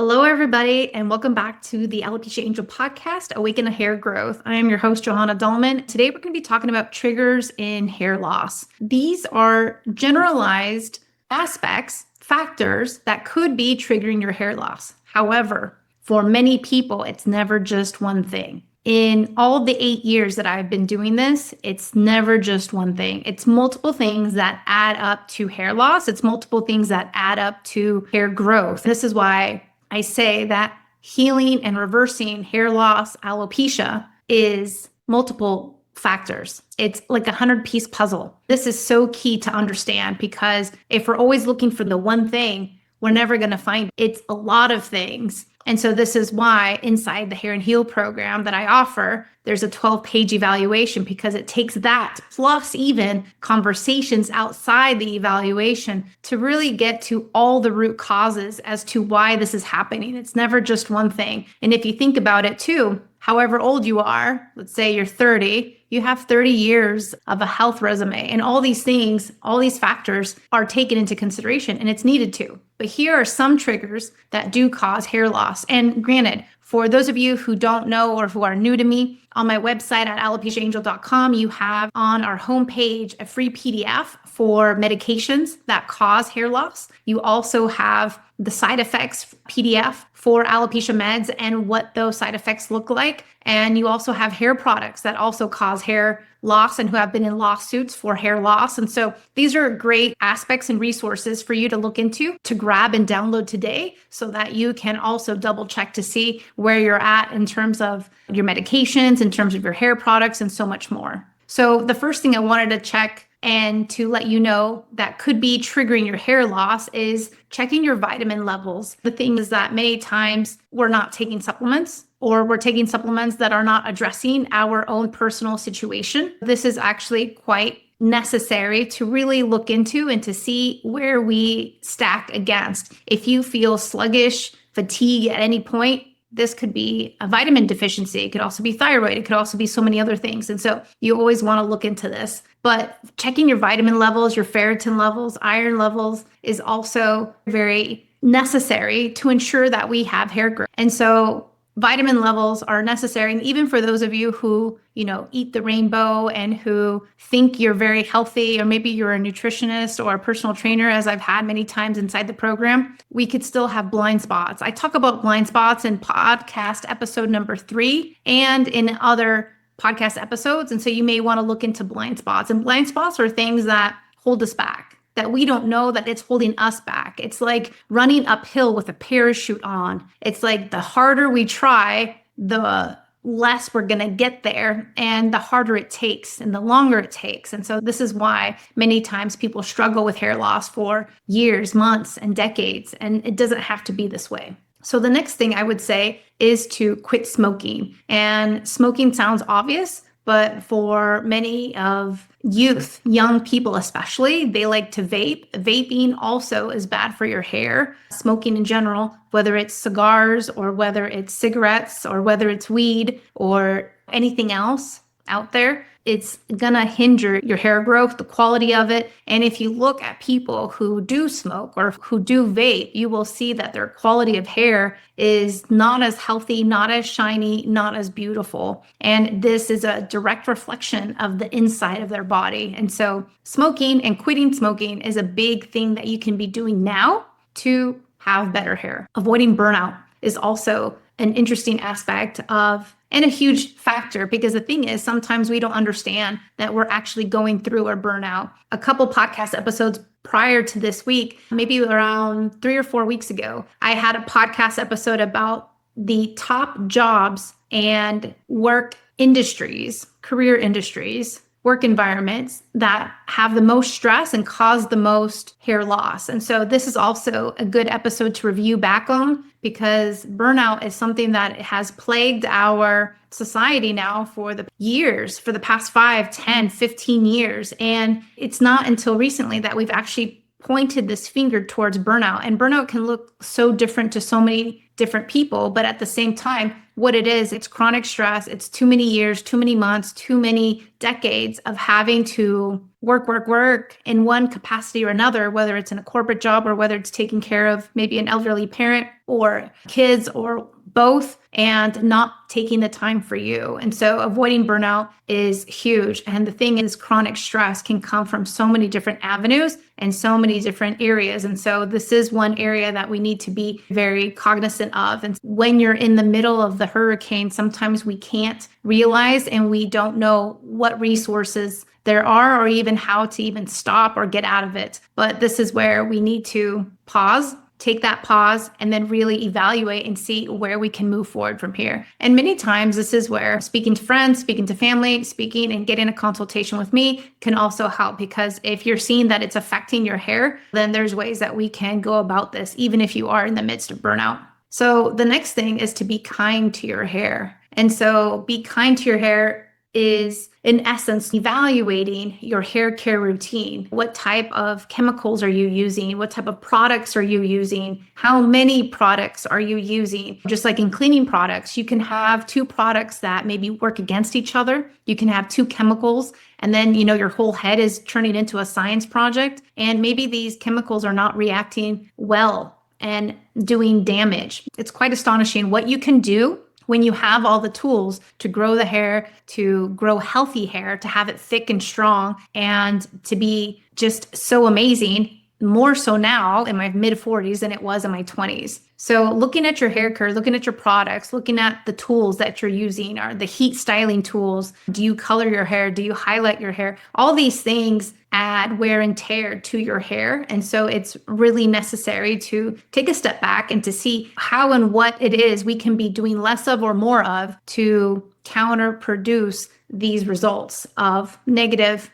Hello, everybody, and welcome back to the Alopecia Angel podcast, Awaken a Hair Growth. I am your host, Johanna Dahlman. Today, we're going to be talking about triggers in hair loss. These are generalized aspects, factors that could be triggering your hair loss. However, for many people, it's never just one thing. In all of the 8 years that I've been doing this, it's never just one thing. It's multiple things that add up to hair loss. It's multiple things that add up to hair growth. This is why I say that healing and reversing hair loss, alopecia, is multiple factors. It's like a 100-piece puzzle. This is so key to understand because if we're always looking for the one thing, we're never going to find it. It's a lot of things. And so this is why inside the Hair and Heal program that I offer, there's a 12-page evaluation because it takes that plus even conversations outside the evaluation to really get to all the root causes as to why this is happening. It's never just one thing. And if you think about it too, however old you are, let's say you're 30, you have 30 years of a health resume, and all these things, all these factors are taken into consideration, and it's needed to. But here are some triggers that do cause hair loss. And granted, for those of you who don't know or who are new to me, on my website at alopeciaangel.com, you have on our homepage a free PDF for medications that cause hair loss. You also have the side effects PDF for alopecia meds and what those side effects look like. And you also have hair products that also cause hair loss and who have been in lawsuits for hair loss. And so these are great aspects and resources for you to look into, to grab and download today so that you can also double check to see where you're at in terms of your medications, in terms of your hair products, and so much more. So the first thing I wanted to check and to let you know that could be triggering your hair loss is checking your vitamin levels. The thing is that many times we're not taking supplements, or we're taking supplements that are not addressing our own personal situation. This is actually quite necessary to really look into and to see where we stack against. If you feel sluggish, fatigue at any point, this could be a vitamin deficiency. It could also be thyroid. It could also be so many other things. And so you always want to look into this. But checking your vitamin levels, your ferritin levels, iron levels is also very necessary to ensure that we have hair growth. And so vitamin levels are necessary. And even for those of you who, eat the rainbow and who think you're very healthy, or maybe you're a nutritionist or a personal trainer, as I've had many times inside the program, we could still have blind spots. I talk about blind spots in podcast episode number 3 and in other podcast episodes. And so you may want to look into blind spots. And blind spots are things that hold us back, that we don't know that it's holding us back. It's like running uphill with a parachute on. It's like the harder we try, the less we're going to get there, and the harder it takes and the longer it takes. And so this is why many times people struggle with hair loss for years, months, and decades. And it doesn't have to be this way. So the next thing I would say is to quit smoking. And smoking sounds obvious, but for many of youth, young people especially, they like to vape. Vaping also is bad for your hair. Smoking in general, whether it's cigars or whether it's cigarettes or whether it's weed or anything else out there, it's gonna hinder your hair growth, the quality of it. And if you look at people who do smoke or who do vape, you will see that their quality of hair is not as healthy, not as shiny, not as beautiful. And this is a direct reflection of the inside of their body. And so smoking and quitting smoking is a big thing that you can be doing now to have better hair. Avoiding burnout is also an interesting aspect of, and a huge factor, because the thing is, sometimes we don't understand that we're actually going through our burnout. A couple podcast episodes prior to this week, maybe around 3 or 4 weeks ago, I had a podcast episode about the top jobs and work industries, career industries, work environments that have the most stress and cause the most hair loss. And so this is also a good episode to review back on, because burnout is something that has plagued our society now for the years, for the past 5, 10, 15 years. And it's not until recently that we've actually pointed this finger towards burnout. And burnout can look so different to so many different people, but at the same time, what it is, it's chronic stress. It's too many years, too many months, too many decades of having to work in one capacity or another, whether it's in a corporate job or whether it's taking care of maybe an elderly parent or kids or both, and not taking the time for you. And so avoiding burnout is huge. And the thing is, chronic stress can come from so many different avenues and so many different areas. And so this is one area that we need to be very cognizant of. And when you're in the middle of the hurricane, sometimes we can't realize and we don't know what resources there are or even how to even stop or get out of it. But this is where we need to pause, take that pause, and then really evaluate and see where we can move forward from here. And many times this is where speaking to friends, speaking to family, speaking and getting a consultation with me can also help, because if you're seeing that it's affecting your hair, then there's ways that we can go about this, even if you are in the midst of burnout. So the next thing is to be kind to your hair. And so be kind to your hair is, in essence, evaluating your hair care routine. What type of chemicals are you using? What type of products are you using? How many products are you using? Just like in cleaning products, you can have two products that maybe work against each other. You can have two chemicals, and then, your whole head is turning into a science project. And maybe these chemicals are not reacting well and doing damage. It's quite astonishing what you can do when you have all the tools to grow the hair, to grow healthy hair, to have it thick and strong, and to be just so amazing, more so now in my mid 40s than it was in my 20s. So looking at your hair care, looking at your products, looking at the tools that you're using, are the heat styling tools. Do you color your hair? Do you highlight your hair? All these things add wear and tear to your hair. And so it's really necessary to take a step back and to see how and what it is we can be doing less of or more of to counterproduce these results of negative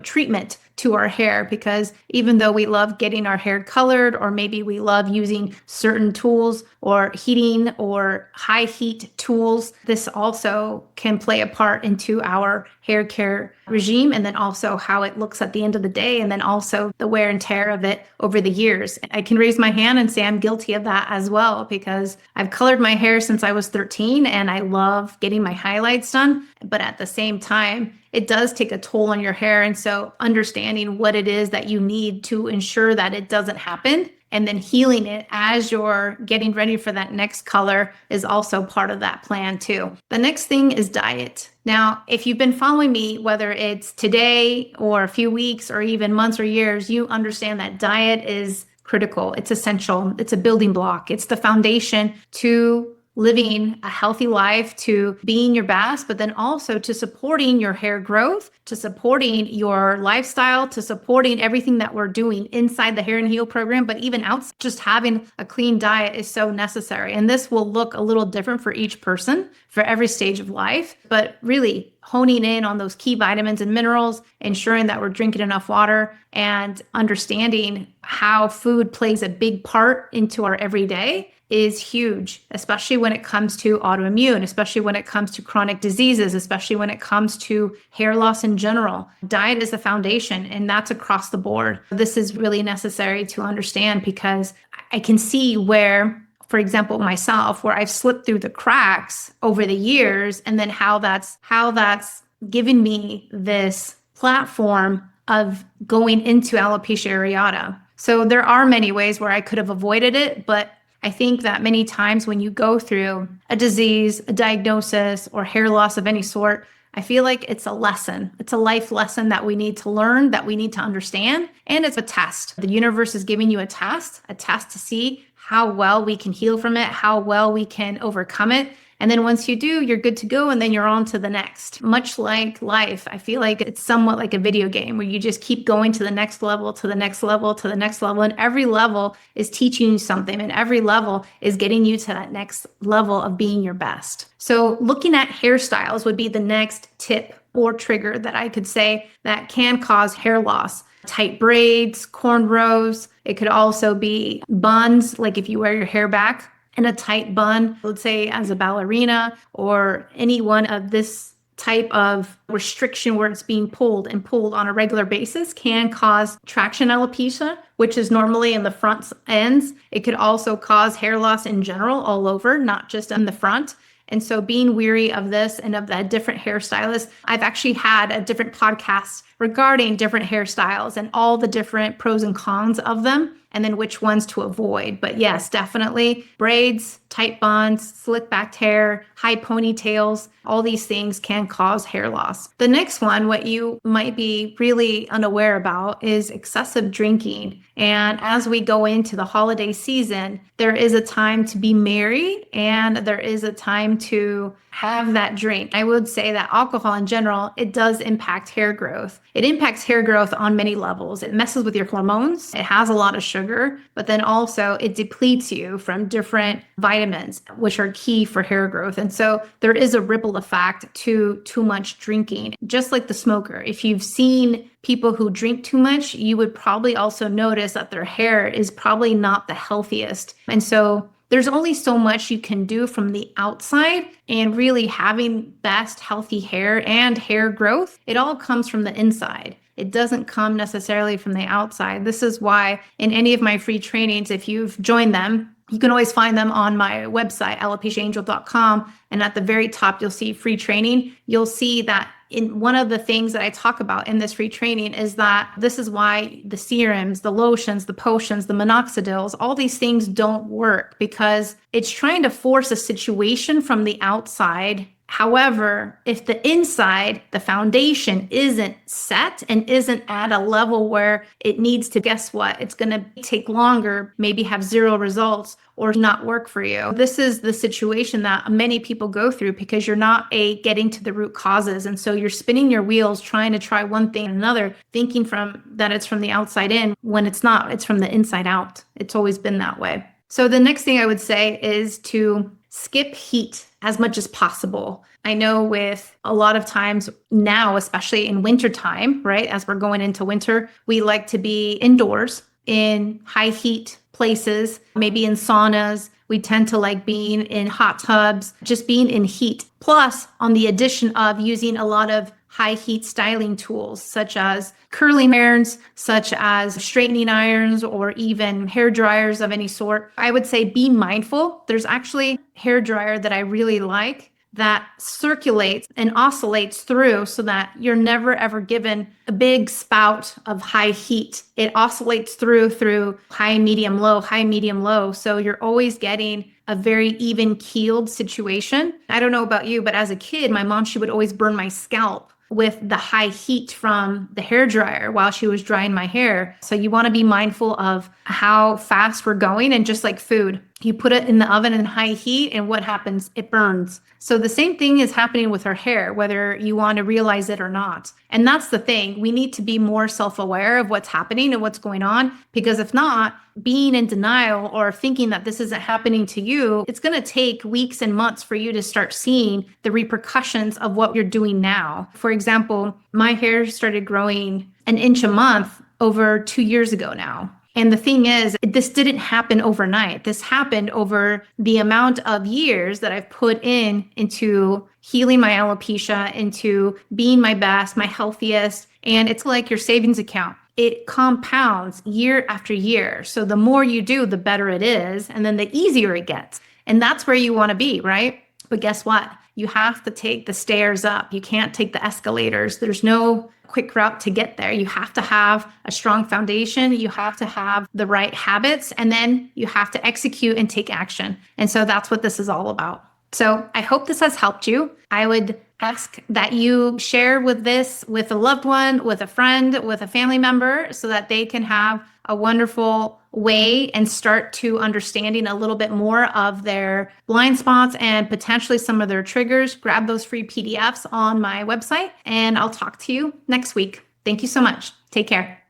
treatment to our hair. Because even though we love getting our hair colored, or maybe we love using certain tools or heating or high heat tools, this also can play a part into our hair care regime, and then also how it looks at the end of the day, and then also the wear and tear of it over the years. I can raise my hand and say I'm guilty of that as well, because I've colored my hair since I was 13 and I love getting my highlights done. But at the same time, it does take a toll on your hair. And so understanding what it is that you need to ensure that it doesn't happen, and then healing it as you're getting ready for that next color, is also part of that plan too. The next thing is diet. Now, if you've been following me, whether it's today or a few weeks or even months or years, you understand that diet is critical. It's essential. It's a building block. It's the foundation to living a healthy life, to being your best, but then also to supporting your hair growth, to supporting your lifestyle, to supporting everything that we're doing inside the Hair and Heal program, but even outside. Just having a clean diet is so necessary. And this will look a little different for each person, for every stage of life, but really honing in on those key vitamins and minerals, ensuring that we're drinking enough water, and understanding how food plays a big part into our everyday is huge, especially when it comes to autoimmune, especially when it comes to chronic diseases, especially when it comes to hair loss in general. Diet is the foundation, and that's across the board. This is really necessary to understand, because I can see where, for example, myself, where I've slipped through the cracks over the years, and then how that's given me this platform of going into alopecia areata. So there are many ways where I could have avoided it, but I think that many times when you go through a disease, a diagnosis, or hair loss of any sort, I feel like it's a lesson. It's a life lesson that we need to learn, that we need to understand. And it's a test. The universe is giving you a test to see how well we can heal from it, how well we can overcome it. And then once you do, you're good to go, and then you're on to the next. Much like life, I feel like it's somewhat like a video game where you just keep going to the next level, to the next level, to the next level. And every level is teaching you something, and every level is getting you to that next level of being your best. So looking at hairstyles would be the next tip or trigger that I could say that can cause hair loss. Tight braids, cornrows. It could also be buns, like if you wear your hair back in a tight bun, let's say as a ballerina, or any one of this type of restriction where it's being pulled and pulled on a regular basis can cause traction alopecia, which is normally in the front ends. It could also cause hair loss in general all over, not just in the front. And so being weary of this and of that different hairstylists, I've actually had a different podcast regarding different hairstyles and all the different pros and cons of them, and then which ones to avoid. But yes, definitely braids, tight buns, slick backed hair, high ponytails, all these things can cause hair loss. The next one, what you might be really unaware about, is excessive drinking. And as we go into the holiday season, there is a time to be merry and there is a time to have that drink. I would say that alcohol in general, it does impact hair growth. It impacts hair growth on many levels. It messes with your hormones. It has a lot of sugar, but then also it depletes you from different vitamins, which are key for hair growth. And so there is a ripple effect to too much drinking, just like the smoker. If you've seen people who drink too much, you would probably also notice that their hair is probably not the healthiest. And so there's only so much you can do from the outside, and really having best healthy hair and hair growth, it all comes from the inside. It doesn't come necessarily from the outside. This is why in any of my free trainings, if you've joined them, you can always find them on my website, alopeciaangel.com. And at the very top, you'll see free training. You'll see that in one of the things that I talk about in this free training is that this is why the serums, the lotions, the potions, the minoxidils, all these things don't work, because it's trying to force a situation from the outside. However, if the inside, the foundation isn't set and isn't at a level where it needs to, guess what? It's going to take longer, maybe have zero results or not work for you. This is the situation that many people go through because you're not getting to the root causes. And so you're spinning your wheels trying to try one thing and another, thinking that it's from the outside in when it's not. It's from the inside out. It's always been that way. So the next thing I would say is to skip heat as much as possible. I know with a lot of times now, especially in wintertime, right? As we're going into winter, we like to be indoors in high heat places, maybe in saunas. We tend to like being in hot tubs, just being in heat. Plus, on the addition of using a lot of high heat styling tools, such as curling irons, such as straightening irons, or even hair dryers of any sort. I would say be mindful. There's actually a hair dryer that I really like that circulates and oscillates through so that you're never ever given a big spout of high heat. It oscillates through high, medium, low. So you're always getting a very even keeled situation. I don't know about you, but as a kid, my mom, she would always burn my scalp with the high heat from the hair dryer while she was drying my hair. So you want to be mindful of how fast we're going. And just like food, you put it in the oven in high heat and what happens? It burns. So the same thing is happening with our hair, whether you want to realize it or not. And that's the thing. We need to be more self-aware of what's happening and what's going on, because if not, being in denial or thinking that this isn't happening to you, it's going to take weeks and months for you to start seeing the repercussions of what you're doing now. For example, my hair started growing an inch a month over 2 years ago now. And the thing is, this didn't happen overnight. This happened over the amount of years that I've put into healing my alopecia, into being my best, my healthiest. And it's like your savings account. It compounds year after year. So the more you do, the better it is. And then the easier it gets. And that's where you want to be, right? But guess what? You have to take the stairs up. You can't take the escalators. There's no quick route to get there. You have to have a strong foundation. You have to have the right habits, and then you have to execute and take action. And so that's what this is all about. So I hope this has helped you. I would ask that you share this with a loved one, with a friend, with a family member, so that they can have a wonderful way and start to understanding a little bit more of their blind spots and potentially some of their triggers. Grab those free PDFs on my website, and I'll talk to you next week. Thank you so much. Take care.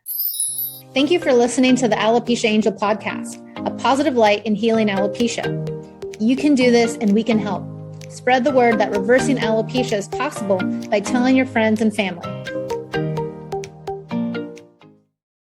Thank you for listening to the Alopecia Angel podcast, a positive light in healing alopecia. You can do this, and we can help. Spread the word that reversing alopecia is possible by telling your friends and family.